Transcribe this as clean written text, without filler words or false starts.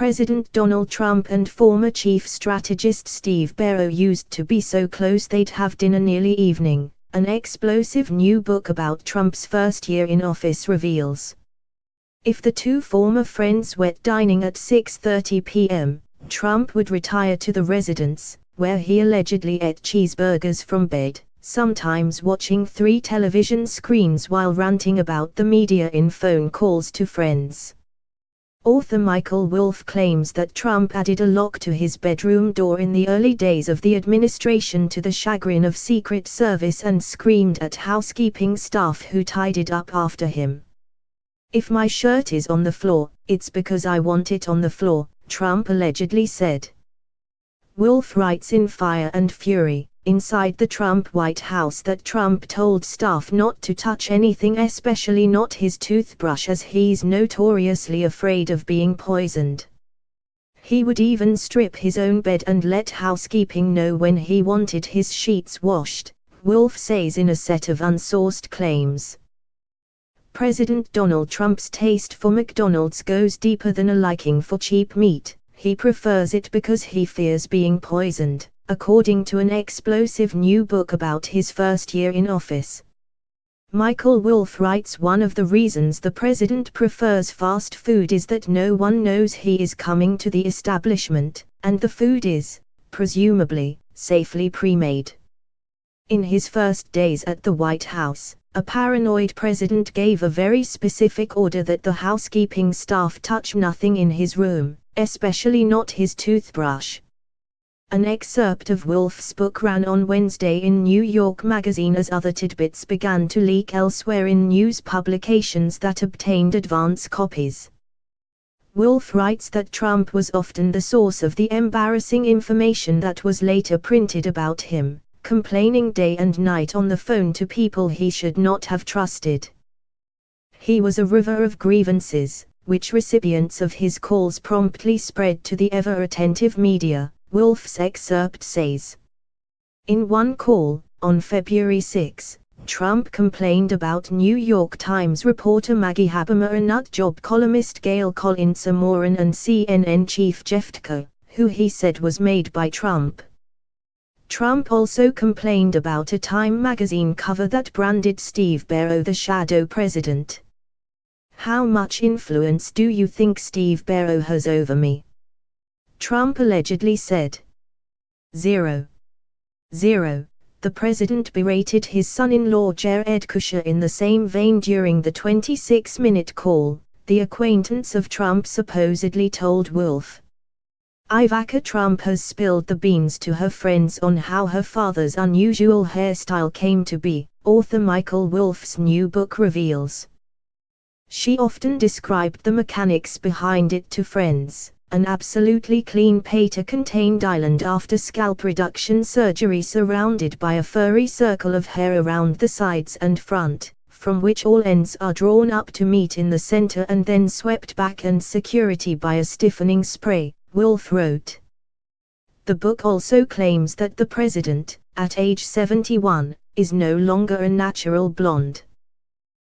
President Donald Trump and former chief strategist Steve Barrow used to be so close they'd have dinner nearly evening, an explosive new book about Trump's first year in office reveals. If the two former friends went dining at 6:30 p.m., Trump would retire to the residence, where he allegedly ate cheeseburgers from bed, sometimes watching 3 television screens while ranting about the media in phone calls to friends. Author Michael Wolff claims that Trump added a lock to his bedroom door in the early days of the administration to the chagrin of Secret Service and screamed at housekeeping staff who tidied up after him. "If my shirt is on the floor, it's because I want it on the floor," Trump allegedly said. Wolff writes in Fire and Fury, inside the Trump White House, that Trump told staff not to touch anything, especially not his toothbrush, as he's notoriously afraid of being poisoned. He would even strip his own bed and let housekeeping know when he wanted his sheets washed, Wolff says in a set of unsourced claims. President Donald Trump's taste for McDonald's goes deeper than a liking for cheap meat. He prefers it because he fears being poisoned, according to an explosive new book about his first year in office. Michael Wolff writes, one of the reasons the president prefers fast food is that no one knows he is coming to the establishment, and the food is, presumably, safely pre-made. In his first days at the White House, a paranoid president gave a very specific order that the housekeeping staff touch nothing in his room, especially not his toothbrush. An excerpt of Wolff's book ran on Wednesday in New York Magazine as other tidbits began to leak elsewhere in news publications that obtained advance copies. Wolff writes that Trump was often the source of the embarrassing information that was later printed about him, complaining day and night on the phone to people he should not have trusted. He was a river of grievances, which recipients of his calls promptly spread to the ever-attentive media, Wolff's excerpt says. In one call, on February 6, Trump complained about New York Times reporter Maggie Habermas, a nut-job columnist Gail Collins-Amoran, and CNN chief Jeff Tucker, who he said was made by Trump. Trump also complained about a Time magazine cover that branded Steve Barrow the shadow president. "How much influence do you think Steve Barrow has over me?" Trump allegedly said. 0. The president berated his son-in-law Jared Kushner in the same vein during the 26-minute call, the acquaintance of Trump supposedly told Wolff. Ivanka Trump has spilled the beans to her friends on how her father's unusual hairstyle came to be, author Michael Wolff's new book reveals. She often described the mechanics behind it to friends: an absolutely clean pater-contained island after scalp reduction surgery surrounded by a furry circle of hair around the sides and front, from which all ends are drawn up to meet in the center and then swept back and security by a stiffening spray, Wolff wrote. The book also claims that the president, at age 71, is no longer a natural blonde.